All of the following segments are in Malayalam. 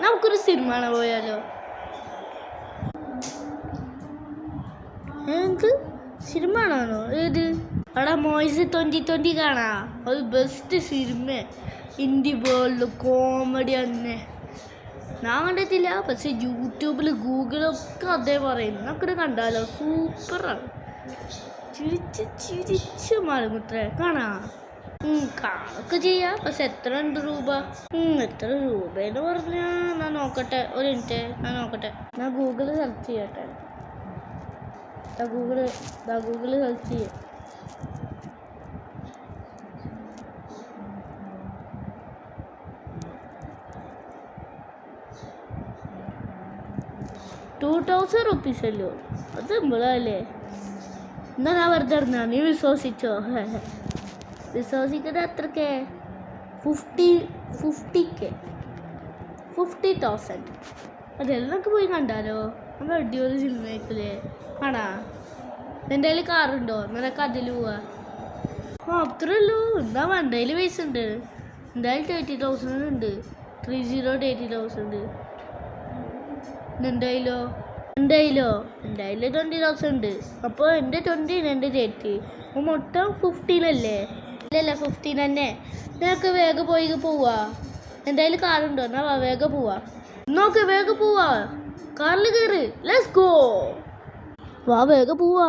നമുക്കൊരു സിനിമ കാണാൻ പോയാലോ? എന്ത് സിനിമ കാണാനോ? ഏത്? അവിടെ മോയ്സ് 2020 കാണാ. അത് best cinema India world comedy തന്നെ. ഞാൻ കണ്ടിട്ടില്ല, പക്ഷെ യൂട്യൂബിൽ ഗൂഗിളൊക്കെ അതേ പറയും. നമുക്കിത് കണ്ടാലോ? സൂപ്പറാണ്. ചിരിച്ച് മാറുമുത്രേ. കാണാ കാണൊക്കെ ചെയ്യാം. പക്ഷെ എത്ര ഉണ്ട് രൂപ? എത്ര രൂപയെന്ന് പറഞ്ഞാ ഞാൻ നോക്കട്ടെ. ഒരു മിനിറ്റ് ഞാൻ നോക്കട്ടെ. ഞാൻ ഗൂഗിള് സെർച്ച് ചെയ്യട്ടെ. ഗൂഗിള് സെർച്ച് ചെയ്യാം. ₹2000 അല്ലോ. അത് സിമ്പിളല്ലേ? എന്നാ ഞാൻ വെറുതെ അറിഞ്ഞ നീ വിശ്വസിച്ചോ? വിശ്വസിക്കുന്നത് എത്രക്കേ? 50,000. അതെല്ലാം പോയി കണ്ടാലോ? നമ്മൾ അടിപൊളി സിനിമയ്ക്കല്ലേ കാണാ. എൻ്റെ കയ്യിൽ കാറുണ്ടോ? നിനക്ക് അതിൽ പോവാ. അത്രയല്ലോ. എന്താ എൻ്റെ കയ്യിൽ പൈസ ഉണ്ട്. എന്തായാലും 30,000 ഉണ്ട്. 30,000 എൻ്റെ കയ്യിലോ? എൻ്റെ കയ്യിലോ 20,000 ഉണ്ട്. അപ്പോൾ എൻ്റെ 20 എൻ്റെ 30 മൊത്തം 15 ഇല്ലല്ല 15 തന്നെ. നിനക്ക് വേഗം പോവാ. എൻ്റെ കയ്യിൽ കാറുണ്ടോ? എന്നാ വേഗം പോവാ. നോക്ക് വേഗം പോവാ. കാറിൽ കയറ്. Let's go. വാ വേഗം പോവാ.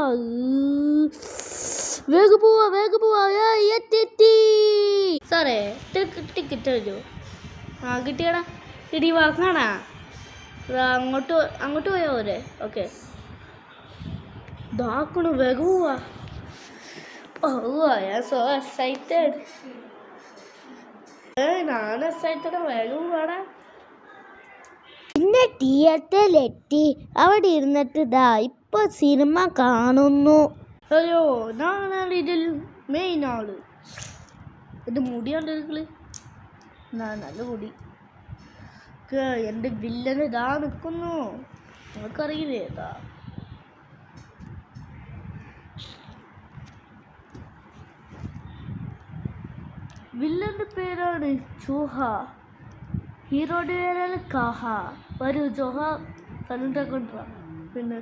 എത്തി. സാറേ ടിക്കറ്റ് തരൂ. കിട്ടിയടാ. ഇടി വാങ്ങാണാ. അങ്ങോട്ട് പോയാ പോരെ? ഓക്കെ ഇതാക്കണു. വേഗം പോവാ. I am so excited. ഞാൻ എക്സൈറ്റഡ്. വേഗം പോവാടാ. പിന്നെ തിയേറ്ററിലെത്തി അവിടെ ഇരുന്നിട്ട് ഇപ്പൊ സിനിമ കാണുന്നു. അയ്യോ ഞാനാണ് ഇതിൽ മെയിൻ ആള്. ഇത് മുടിയാണ്ട് നല്ല മുടി. എൻ്റെ വില്ലന് ഇതാ നിൽക്കുന്നു. നിങ്ങൾക്കറിയില്ലേ? ഇതാ വില്ലൻ്റെ പേരാണ് ജോഹ. ഹീറോയുടെ പേരാണ് കാഹ. വരൂ ജോഹ കണ്ടിട്ട് കൊണ്ടുവാ. പിന്നെ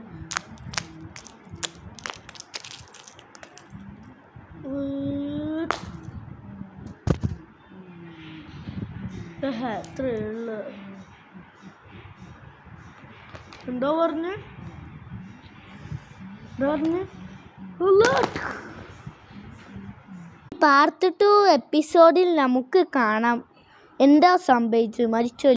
എത്രയുള്ള എന്തോ പറഞ്ഞ് പാർട്ട് 2 എപ്പിസോഡിൽ നമുക്ക് കാണാം എന്താ സംഭവിച്ചു. മരിച്ചു.